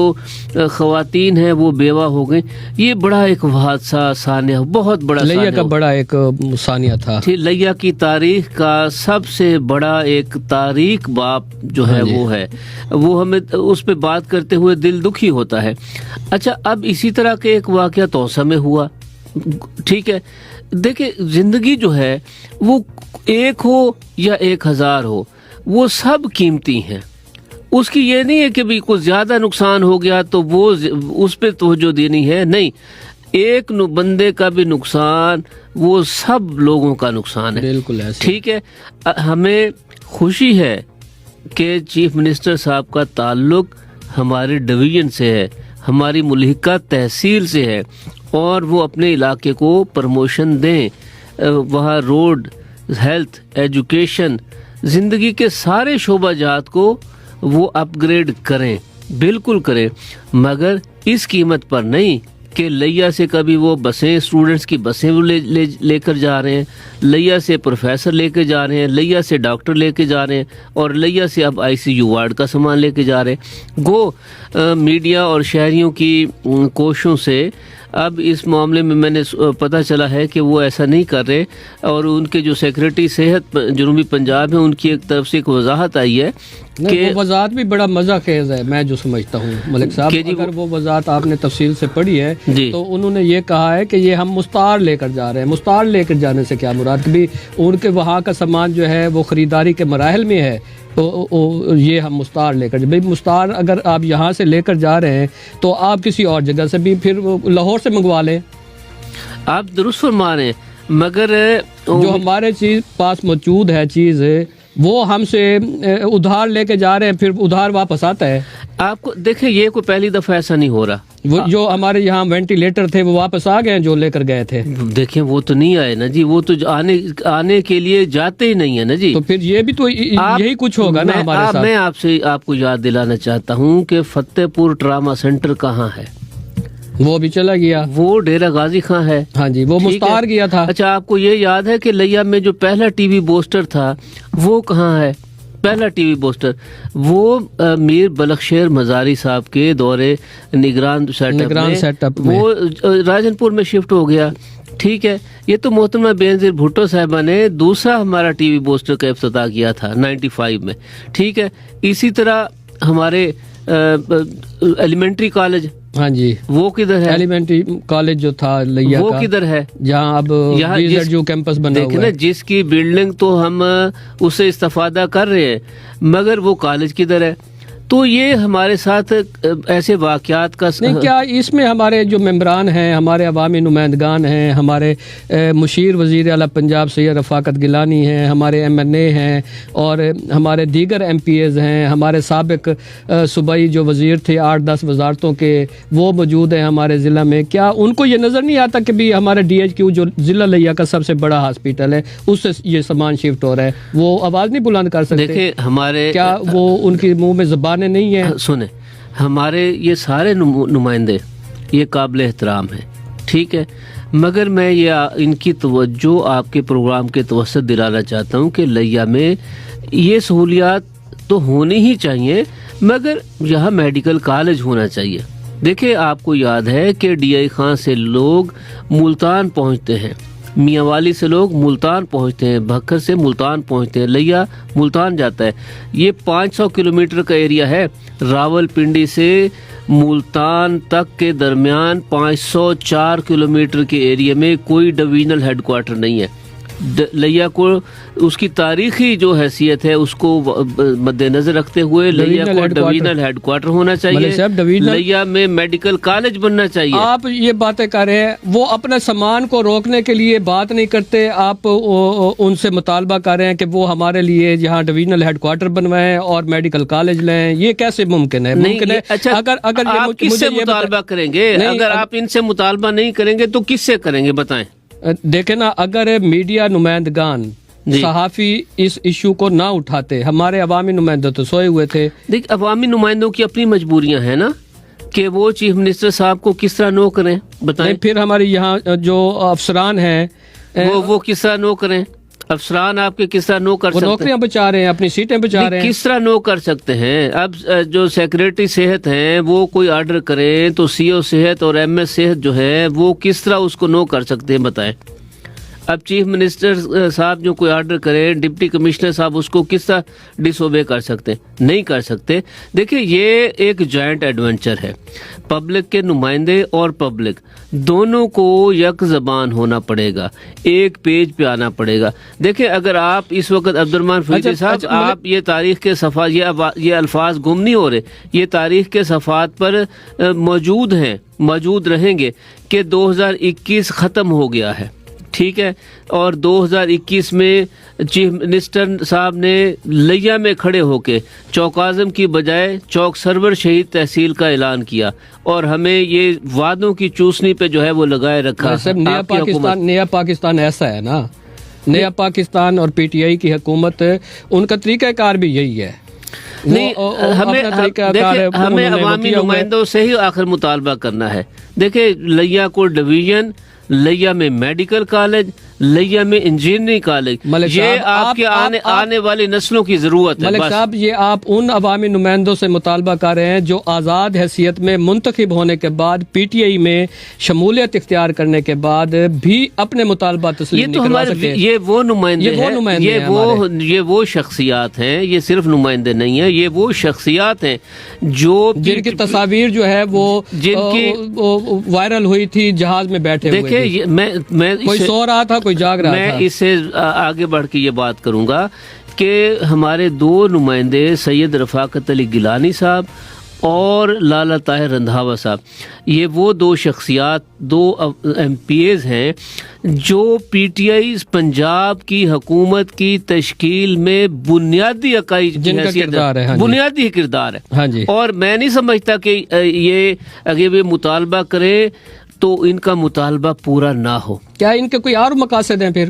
خواتین ہیں وہ بیوہ ہو گئے. یہ بڑا ایک حادثہ, سانحہ, بہت بڑا لیا کا بڑا ایک سانحہ تھا. لیا کی تاریخ کا سب سے بڑا ایک تاریخ باپ جو ہے وہ ہے, وہ ہمیں اس پہ بات کرتے ہوئے دل دکھی ہوتا ہے. اچھا, اب اسی طرح کے ایک واقعہ توسا میں ہوا. ٹھیک ہے, دیکھیں زندگی جو ہے وہ ایک ہو یا 1000 ہو, وہ سب قیمتی ہیں. اس کی یہ نہیں ہے کہ بھی کچھ زیادہ نقصان ہو گیا تو وہ اس پہ توجہ دینی ہے. نہیں, ایک بندے کا بھی نقصان وہ سب لوگوں کا نقصان ہے. بالکل ایسے. ٹھیک ہے, ہمیں خوشی ہے کہ چیف منسٹر صاحب کا تعلق ہمارے ڈویژن سے ہے, ہماری ملحقہ تحصیل سے ہے, اور وہ اپنے علاقے کو پروموشن دیں. وہاں روڈ، ہیلتھ، ایجوکیشن، زندگی کے سارے شعبہ جات کو وہ اپ گریڈ کریں، بالکل کریں، مگر اس قیمت پر نہیں کہ لیا سے کبھی وہ بسیں، اسٹوڈنٹس کی بسیں وہ لے کر جا رہے ہیں، لیا سے پروفیسر لے کے جا رہے ہیں، لیا سے ڈاکٹر لے کے جا رہے ہیں، اور لیا سے اب ICU وارڈ کا سامان لے کے جا رہے ہیں۔ گو میڈیا اور شہریوں کی کوششوں سے اب اس معاملے میں نے پتہ چلا ہے کہ وہ ایسا نہیں کر رہے، اور ان کے جو سیکرٹری صحت جنوبی پنجاب ہیں ان کی ایک طرف سے ایک وضاحت آئی ہے کہ وہ وضاحت بھی بڑا مزہ خیز ہے، میں جو سمجھتا ہوں ملک صاحب، اگر وہ وضاحت آپ نے تفصیل سے پڑھی ہے تو انہوں نے یہ کہا ہے کہ یہ ہم مستعار لے کر جا رہے ہیں۔ مستعار لے کر جانے سے کیا مراد؟ بھی ان کے وہاں کا سامان جو ہے وہ خریداری کے مراحل میں ہے، تو یہ ہم مستعار لے کر، بھائی مستعار اگر آپ یہاں سے لے کر جا رہے ہیں تو آپ کسی اور جگہ سے بھی پھر لاہور سے منگوا لیں۔ آپ درست فرما رہے ہیں، مگر جو ہمارے چیز پاس موجود ہے چیز وہ ہم سے ادھار لے کے جا رہے ہیں، پھر ادھار واپس آتا ہے۔ آپ کو دیکھیں یہ کوئی پہلی دفعہ ایسا نہیں ہو رہا، وہ جو ہمارے یہاں وینٹیلیٹر تھے وہ واپس آ گئے جو لے کر گئے تھے۔ دیکھیں وہ تو نہیں آئے نا جی، وہ تو آنے کے لیے جاتے ہی نہیں ہے نا جی۔ تو پھر یہ بھی تو یہی کچھ ہوگا نا ہمارے ساتھ۔ میں آپ کو یاد دلانا چاہتا ہوں کہ فتح پور ٹراما سینٹر کہاں ہے؟ وہ بھی چلا گیا، وہ ڈیرہ غازی خان ہے۔ ہاں جی، وہ مستعار گیا تھا۔ اچھا، آپ کو یہ یاد ہے کہ لیا میں جو پہلا ٹی وی بوسٹر تھا وہ کہاں ہے؟ پہلا ٹی وی بوسٹر وہ میر بلخشیر مزاری صاحب کے دورے نگران سیٹ اپ میں وہ راجن پور میں شفٹ ہو گیا۔ ٹھیک ہے، یہ تو محترمہ بینظیر بھٹو صاحبہ نے دوسرا ہمارا ٹی وی بوسٹر کا افتتاح کیا تھا 95 میں۔ ٹھیک ہے، اسی طرح ہمارے ایلیمنٹری کالج، ہاں جی، وہ کدھر ہے؟ ایلیمنٹری کالج جو تھا لیا وہ کدھر ہے؟ جہاں اب جو کیمپس بنا ہوا ہے، دیکھیں نا، جس کی بلڈنگ تو ہم اس سے استفادہ کر رہے ہیں، مگر وہ کالج کدھر ہے؟ تو یہ ہمارے ساتھ ایسے واقعات کا نہیں، کیا اس میں ہمارے جو ممبران ہیں، ہمارے عوامی نمائندگان ہیں، ہمارے مشیر وزیر اعلیٰ پنجاب سید رفاقت گیلانی ہیں، ہمارے MNA ہیں، اور ہمارے دیگر MPAs ہیں، ہمارے سابق صوبائی جو وزیر تھے 8-10 وزارتوں کے وہ موجود ہیں ہمارے ضلع میں، کیا ان کو یہ نظر نہیں آتا کہ بھی ہمارے DHQ جو ضلع لیا کا سب سے بڑا ہاسپٹل ہے اس سے یہ سامان شفٹ ہو رہا ہے، وہ آواز نہیں بلند کر سکتے؟ دیکھیں ہمارے، کیا وہ ان کی منہ میں زبان نہیں ہے؟ سنیں، ہمارے یہ سارے نمائندے یہ قابل احترام ہیں، ٹھیک ہے، مگر میں یہ ان کی توجہ آپ کے پروگرام کے توسط دلانا چاہتا ہوں کہ لیا میں یہ سہولیات تو ہونی ہی چاہیے، مگر یہاں میڈیکل کالج ہونا چاہیے۔ دیکھیں، آپ کو یاد ہے کہ DI خان سے لوگ ملتان پہنچتے ہیں، میاں والی سے لوگ ملتان پہنچتے ہیں، بھکر سے ملتان پہنچتے ہیں، لیا ملتان جاتا ہے۔ یہ 500 کلومیٹر کا ایریا ہے، راول پنڈی سے ملتان تک کے درمیان 504 کلومیٹر کے ایریا میں کوئی ڈویژنل ہیڈ کوارٹر نہیں ہے۔ لیا کو اس کی تاریخی جو حیثیت ہے اس کو مد نظر رکھتے ہوئے لیا کو ڈویژنل ہیڈ کوارٹر ہونا چاہیے، لیا میں میڈیکل کالج بننا چاہیے۔ آپ یہ باتیں کر رہے ہیں، وہ اپنے سامان کو روکنے کے لیے بات نہیں کرتے، آپ ان سے مطالبہ کر رہے ہیں کہ وہ ہمارے لیے یہاں ڈویژنل ہیڈ کوارٹر بنوائیں اور میڈیکل کالج لیں، یہ کیسے ممکن ہے؟ ممکن ہے؟ اچھا، اگر آپ کس سے مطالبہ کریں گے؟ اگر آپ ان سے مطالبہ نہیں کریں گے تو کس سے کریں گے بتائیں؟ دیکھیں نا، اگر میڈیا نمائندگان صحافی اس ایشو کو نہ اٹھاتے، ہمارے عوامی نمائندے تو سوئے ہوئے تھے۔ دیکھ، عوامی نمائندوں کی اپنی مجبوریاں ہیں نا، کہ وہ چیف منسٹر صاحب کو کس طرح نو کریں بتائیں۔ پھر ہمارے یہاں جو افسران ہیں وہ کس طرح نو کریں؟ افسران آپ کے کس طرح نو کر سکتے ہیں؟ نوکریاں بچا رہے ہیں، اپنی سیٹیں بچا رہے ہیں، کس طرح نو کر سکتے ہیں؟ اب جو سیکریٹری صحت ہیں وہ کوئی آرڈر کریں تو CO صحت اور MS صحت جو ہے وہ کس طرح اس کو نو کر سکتے ہیں بتائیں؟ اب چیف منسٹر صاحب جو کوئی آرڈر کرے، ڈپٹی کمشنر صاحب اس کو کس طرح ڈس اوبے کر سکتے ہیں؟ نہیں کر سکتے۔ دیکھیں، یہ ایک جوائنٹ ایڈونچر ہے، پبلک کے نمائندے اور پبلک دونوں کو یک زبان ہونا پڑے گا، ایک پیج پہ آنا پڑے گا۔ دیکھیں، اگر آپ اس وقت عبدالرحمان فریدی صاحب آپ یہ تاریخ کے صفحات، یہ الفاظ گم نہیں ہو رہے، یہ تاریخ کے صفحات پر موجود ہیں، موجود رہیں گے کہ 2021 ختم ہو گیا ہے، ٹھیک ہے، اور 2021 میں چیف منسٹر صاحب نے لیا میں کھڑے ہو کے چوک اعظم کی بجائے چوک سرور شہید تحصیل کا اعلان کیا، اور ہمیں یہ وعدوں کی چوسنی پہ جو ہے وہ لگائے رکھا۔ نیا پاکستان ایسا ہے نا، نیا پاکستان اور پی ٹی آئی کی حکومت، ان کا طریقہ کار بھی یہی ہے۔ نہیں، ہمیں عوامی نمائندوں سے ہی آخر مطالبہ کرنا ہے۔ دیکھیں، لیا کو ڈویژن، لیا میں میڈیکل کالج، لیا میں انجینئرنگ کالج، یہ آپ کے آنے والی نسلوں کی ضرورت ہے۔ ملک صاحب، یہ آپ ان عوامی نمائندوں سے مطالبہ کر رہے ہیں جو آزاد حیثیت میں منتخب ہونے کے بعد پی ٹی آئی میں شمولیت اختیار کرنے کے بعد بھی اپنے مطالبہ تسلیم نہیں کروا سکے۔ یہ وہ نمائندے ہیں، یہ وہ شخصیات ہیں، یہ صرف نمائندے نہیں ہیں، یہ وہ شخصیات ہیں جو جن کی تصاویر جو ہے وہ وائرل ہوئی تھی جہاز میں بیٹھے ہوئے۔ دیکھیں، میں کوئی سو رہا تھا، کوئی جاگ رہا تھا۔ میں اس سے آگے بڑھ کے یہ بات کروں گا کہ ہمارے دو نمائندے سید رفاقت علی گیلانی صاحب اور لالا طاہر رندھاوا صاحب، یہ وہ دو شخصیات، دو ایم پی ایز ہیں جو پی ٹی آئی پنجاب کی حکومت کی تشکیل میں بنیادی عقائد، بنیادی کردار ہے۔ ہاں جی، اور میں نہیں سمجھتا کہ یہ اگر یہ مطالبہ کرے تو ان کا مطالبہ پورا نہ ہو۔ کیا ان کے کوئی اور مقاصد ہیں پھر؟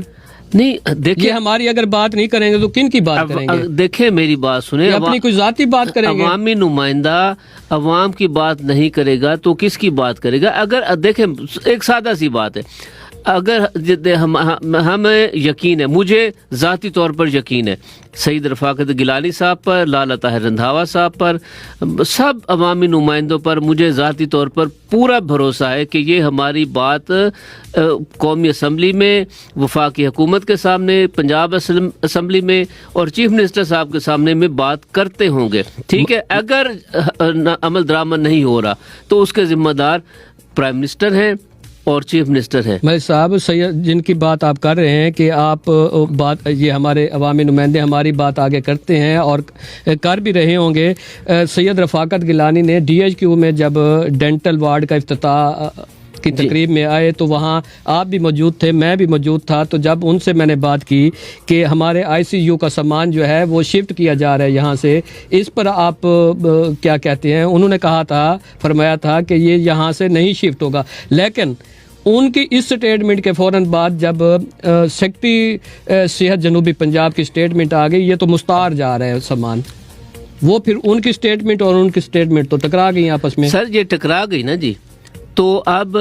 نہیں، دیکھیں، ہماری اگر بات نہیں کریں گے تو کن کی بات کریں گے؟ دیکھیں میری بات سنیں، اپنی کوئی ذاتی بات کریں گے؟ عوامی نمائندہ عوام کی بات نہیں کرے گا تو کس کی بات کرے گا؟ اگر دیکھیں، ایک سادہ سی بات ہے، اگر ہمیں یقین ہے، مجھے ذاتی طور پر یقین ہے سید رفاقت گیلانی صاحب پر، لالا طاہر رندھاوا صاحب پر، سب عوامی نمائندوں پر مجھے ذاتی طور پر پورا بھروسہ ہے کہ یہ ہماری بات قومی اسمبلی میں، وفاقی حکومت کے سامنے، پنجاب اسمبلی میں اور چیف منسٹر صاحب کے سامنے میں بات کرتے ہوں گے۔ ٹھیک ہے، اگر عمل درآمد نہیں ہو رہا تو اس کے ذمہ دار پرائم منسٹر ہیں اور چیف منسٹر ہے۔ ملک صاحب، جن کی بات آپ کر رہے ہیں کہ آپ بات، یہ ہمارے عوامی نمائندے ہماری بات آگے کرتے ہیں اور کر بھی رہے ہوں گے۔ سید رفاقت گیلانی نے ڈی ایچ کیو میں جب ڈینٹل وارڈ کا افتتاح کی تقریب میں آئے تو وہاں آپ بھی موجود تھے، میں بھی موجود تھا، تو جب ان سے میں نے بات کی کہ ہمارے آئی سی یو کا سامان جو ہے وہ شفٹ کیا جا رہا ہے یہاں سے، اس پر آپ کیا کہتے ہیں؟ انہوں نے کہا تھا، فرمایا تھا کہ یہ یہاں سے نہیں شفٹ ہوگا، لیکن ان کی اس سٹیٹمنٹ کے فوراً بعد جب سیکٹری صحت جنوبی پنجاب کی سٹیٹمنٹ آ گئی، یہ تو مستعار جا رہا ہے سامان، وہ پھر ان کی سٹیٹمنٹ اور ان کی سٹیٹمنٹ تو ٹکرا گئی آپس میں۔ سر، یہ ٹکرا گئی نا جی، تو اب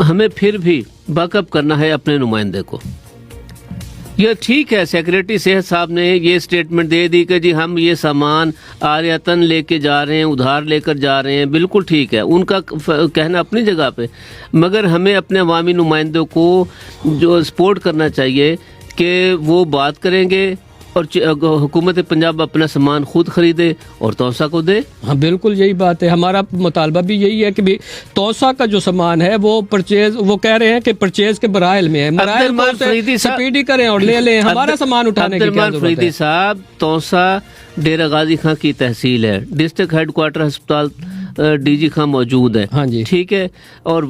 ہمیں پھر بھی بیک اپ کرنا ہے اپنے نمائندے کو۔ یہ ٹھیک ہے، سیکریٹری صحت صاحب نے یہ سٹیٹمنٹ دے دی کہ جی ہم یہ سامان آریتن لے کے جا رہے ہیں، ادھار لے کر جا رہے ہیں، بالکل ٹھیک ہے، ان کا کہنا اپنی جگہ پہ، مگر ہمیں اپنے عوامی نمائندوں کو جو سپورٹ کرنا چاہیے کہ وہ بات کریں گے اور حکومت پنجاب اپنا سامان خود خریدے اور توسا کو دے۔ ہاں بالکل یہی بات ہے، ہمارا مطالبہ بھی یہی ہے کہ توسا کا جو سامان ہے وہ پرچیز، وہ کہہ رہے ہیں کہ پرچیز کے مراحل میں ہے، مراحل کو سپیڈی کریں اور لے لیں، ہمارا سامان اٹھانے کی کیا ضرورت ہے؟ فریدی صاحب، توسا ڈیرہ غازی خان کی تحصیل ہے، ڈسٹرکٹ ہیڈ کوارٹر ہسپتال ڈی جی خان موجود ہے، ہاں جی ٹھیک ہے، اور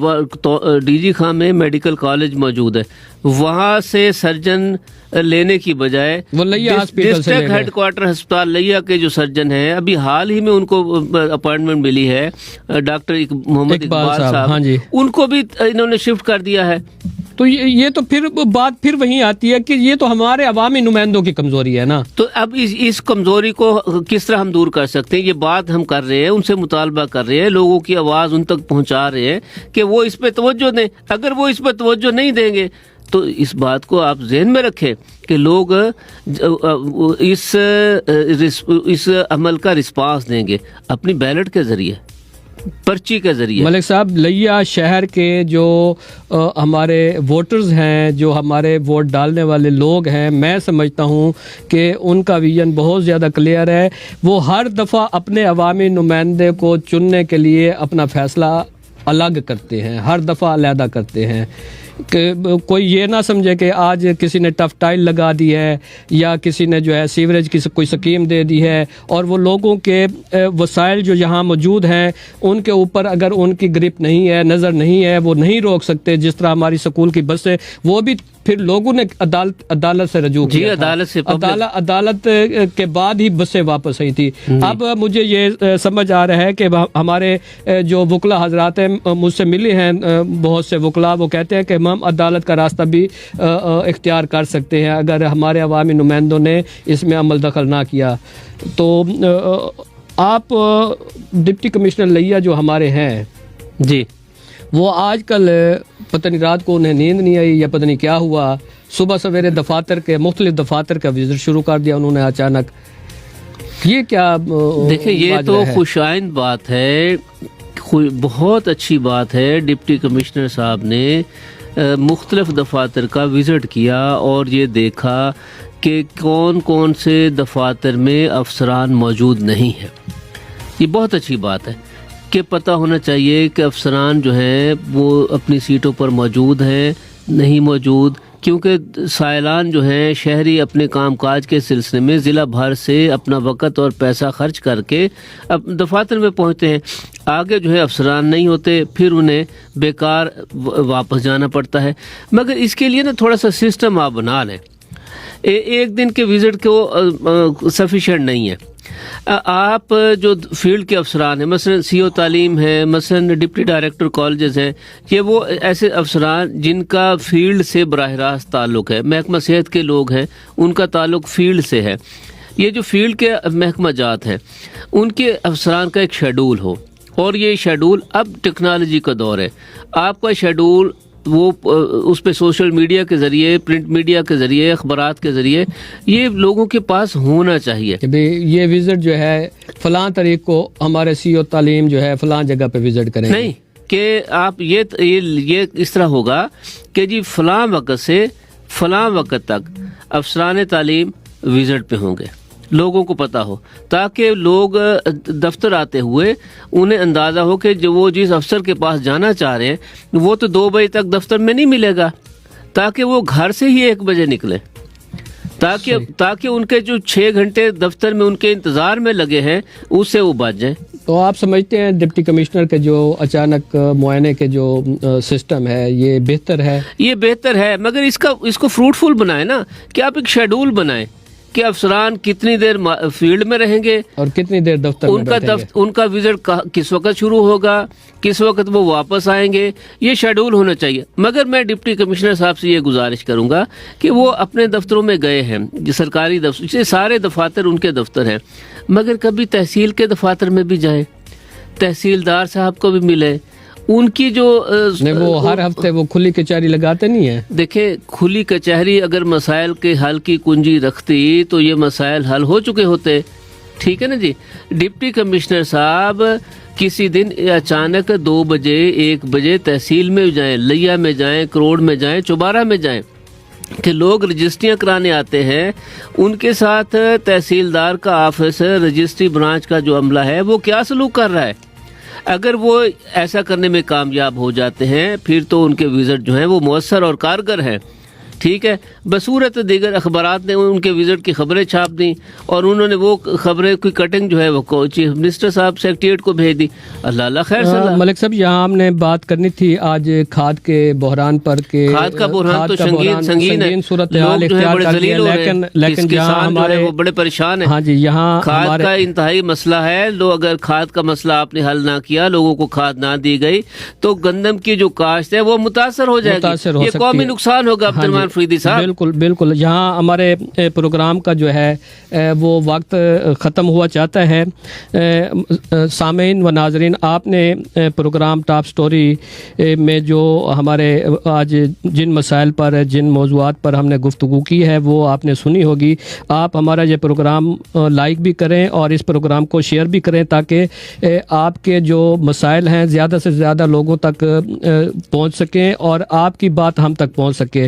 ڈی جی خان میں میڈیکل کالج موجود ہے، وہاں سے سرجن لینے کی بجائے وہ لیا ہاسپٹل سے ڈسٹرکٹ ہیڈ کوارٹر ہسپتال لیا کے جو سرجن ہیں، ابھی حال ہی میں ان کو اپائنٹمنٹ ملی ہے، ڈاکٹر محمد اقبال صاحب، ہاں جی، ان کو بھی انہوں نے شفٹ کر دیا ہے۔ تو یہ تو پھر بات پھر وہیں آتی ہے کہ یہ تو ہمارے عوامی نمائندوں کی کمزوری ہے نا۔ تو اب اس کمزوری کو کس طرح ہم دور کر سکتے ہیں؟ یہ بات ہم کر رہے ہیں، ان سے مطالبہ کر رہے ہیں، لوگوں کی آواز ان تک پہنچا رہے ہیں کہ وہ اس پہ توجہ دیں۔ اگر وہ اس پہ توجہ نہیں دیں گے تو اس بات کو آپ ذہن میں رکھیں کہ لوگ اس عمل کا رسپانس دیں گے اپنی بیلٹ کے ذریعے، پرچی کے ذریعے۔ ملک صاحب، لیا شہر کے جو ہمارے ووٹرز ہیں، جو ہمارے ووٹ ڈالنے والے لوگ ہیں، میں سمجھتا ہوں کہ ان کا ویژن بہت زیادہ کلیئر ہے، وہ ہر دفعہ اپنے عوامی نمائندے کو چننے کے لیے اپنا فیصلہ الگ کرتے ہیں، ہر دفعہ علیحدہ کرتے ہیں۔ کہ کوئی یہ نہ سمجھے کہ آج کسی نے ٹف ٹائل لگا دی ہے یا کسی نے جو ہے سیوریج کی کوئی سکیم دے دی ہے اور وہ لوگوں کے وسائل جو یہاں موجود ہیں ان کے اوپر اگر ان کی گرپ نہیں ہے، نظر نہیں ہے، وہ نہیں روک سکتے. جس طرح ہماری سکول کی بسیں، وہ بھی پھر لوگوں نے عدالت سے رجوع کیا تھا. عدالت کے بعد ہی بسیں واپس آئی تھی. اب مجھے یہ سمجھ آ رہا ہے کہ ہمارے جو وکلا حضرات ہیں، مجھ سے ملے ہیں بہت سے وکلا، وہ کہتے ہیں کہ ہم عدالت کا راستہ بھی اختیار کر سکتے ہیں اگر ہمارے عوامی نمائندوں نے اس میں عمل دخل نہ کیا. تو آپ ڈپٹی کمشنر لیا جو ہمارے ہیں جی، وہ آج کل پتہ نہیں رات کو انہیں نیند نہیں آئی یا پتہ نہیں کیا ہوا، صبح سویرے دفاتر کے مختلف دفاتر کا وزٹ شروع کر دیا انہوں نے اچانک. یہ کیا دیکھیں، یہ تو خوش آئند بات ہے، بہت اچھی بات ہے. ڈپٹی کمشنر صاحب نے مختلف دفاتر کا وزٹ کیا اور یہ دیکھا کہ کون کون سے دفاتر میں افسران موجود نہیں ہیں. یہ بہت اچھی بات ہے کہ پتہ ہونا چاہیے کہ افسران جو ہیں وہ اپنی سیٹوں پر موجود ہیں نہیں موجود، کیونکہ سائلان جو ہیں شہری اپنے کام کاج کے سلسلے میں ضلع بھر سے اپنا وقت اور پیسہ خرچ کر کے دفاتر میں پہنچتے ہیں. آگے جو ہے افسران نہیں ہوتے، پھر انہیں بیکار واپس جانا پڑتا ہے. مگر اس کے لیے نا تھوڑا سا سسٹم آپ بنا لیں. ایک دن کے وزٹ کو سفیشینٹ نہیں ہے. آپ جو فیلڈ کے افسران ہیں، مثلا سی او تعلیم ہے، مثلا ڈپٹی ڈائریکٹر کالجز ہیں، یہ وہ ایسے افسران جن کا فیلڈ سے براہ راست تعلق ہے. محکمہ صحت کے لوگ ہیں، ان کا تعلق فیلڈ سے ہے. یہ جو فیلڈ کے محکمہ جات ہیں ان کے افسران کا ایک شیڈول ہو، اور یہ شیڈول اب ٹیکنالوجی کا دور ہے. آپ کا شیڈول وہ اس پہ سوشل میڈیا کے ذریعے، پرنٹ میڈیا کے ذریعے، اخبارات کے ذریعے یہ لوگوں کے پاس ہونا چاہیے کہ یہ وزٹ جو ہے فلاں تاریخ کو ہمارے سی او تعلیم جو ہے فلاں جگہ پہ وزٹ کریں. نہیں کہ آپ یہ اس طرح ہوگا کہ جی فلاں وقت سے فلاں وقت تک افسران تعلیم وزٹ پہ ہوں گے، لوگوں کو پتہ ہو، تاکہ لوگ دفتر آتے ہوئے انہیں اندازہ ہو کہ جو وہ جس افسر کے پاس جانا چاہ رہے ہیں وہ تو 2 بجے تک دفتر میں نہیں ملے گا، تاکہ وہ گھر سے ہی 1 بجے نکلے، تاکہ ان کے جو 6 گھنٹے دفتر میں ان کے انتظار میں لگے ہیں اس سے وہ بچ جائیں. تو آپ سمجھتے ہیں ڈپٹی کمشنر کے جو اچانک معائنے کے جو سسٹم ہے یہ بہتر ہے؟ یہ بہتر ہے، مگر اس کو فروٹفل بنائیں نا، کہ آپ ایک شیڈول بنائیں کہ افسران کتنی دیر فیلڈ میں رہیں گے اور کتنی دیر دفتر میں بیٹھیں گے، ان کا وزٹ کس وقت شروع ہوگا، کس وقت وہ واپس آئیں گے. یہ شیڈول ہونا چاہیے. مگر میں ڈپٹی کمشنر صاحب سے یہ گزارش کروں گا کہ وہ اپنے دفتروں میں گئے ہیں، سرکاری دفتر، سارے دفاتر ان کے دفتر ہیں، مگر کبھی تحصیل کے دفاتر میں بھی جائیں، تحصیلدار صاحب کو بھی ملے. ان کی جو وہ ہر ہفتے وہ کھلی کچہری لگاتے نہیں ہیں. دیکھیں، کھلی کچہری اگر مسائل کے حل کی کنجی رکھتی تو یہ مسائل حل ہو چکے ہوتے. ٹھیک ہے نا جی. ڈپٹی کمشنر صاحب کسی دن اچانک 2 بجے 1 بجے تحصیل میں جائیں، لیا میں جائیں، کروڑ میں جائیں، چوبارہ میں جائیں، کہ لوگ رجسٹریاں کرانے آتے ہیں، ان کے ساتھ تحصیلدار کا آفس، رجسٹری برانچ کا جو عملہ ہے وہ کیا سلوک کر رہا ہے. اگر وہ ایسا کرنے میں کامیاب ہو جاتے ہیں پھر تو ان کے وزٹ جو ہیں وہ مؤثر اور کارگر ہیں. ٹھیک ہے. بصورت دیگر اخبارات نے ان کے وزٹ کی خبریں چھاپ دیں اور انہوں نے وہ خبریں کی کٹنگ جو ہے وہ چیف منسٹر صاحب سیکریٹریٹ کو بھیج دی. اللہ خیر صلاح. ملک صاحب، یہاں ہم نے بات کرنی تھی آج کھاد کے بحران پر، کہ کھاد کا بحران تو سنگین صورتحال اختیار کر لیا، لیکن جہاں ہمارے وہ بڑے پریشان ہیں. ہاں جی، یہاں کھاد کا انتہائی مسئلہ ہے. لوگ اگر کھاد کا مسئلہ آپ نے حل نہ کیا، لوگوں کو کھاد نہ دی گئی تو گندم کی جو کاشت ہے وہ متاثر ہو جائے گی. یہ قومی نقصان ہوگا. عبد الرحمان فریدی صاحب، بالکل. یہاں ہمارے پروگرام کا جو ہے وہ وقت ختم ہوا چاہتا ہے. سامعین و ناظرین، آپ نے پروگرام ٹاپ سٹوری میں جو ہمارے آج جن مسائل پر، جن موضوعات پر ہم نے گفتگو کی ہے وہ آپ نے سنی ہوگی. آپ ہمارا یہ پروگرام لائک بھی کریں اور اس پروگرام کو شیئر بھی کریں تاکہ آپ کے جو مسائل ہیں زیادہ سے زیادہ لوگوں تک پہنچ سکیں اور آپ کی بات ہم تک پہنچ سکے.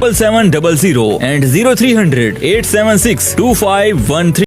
7700 and 0300 876 2513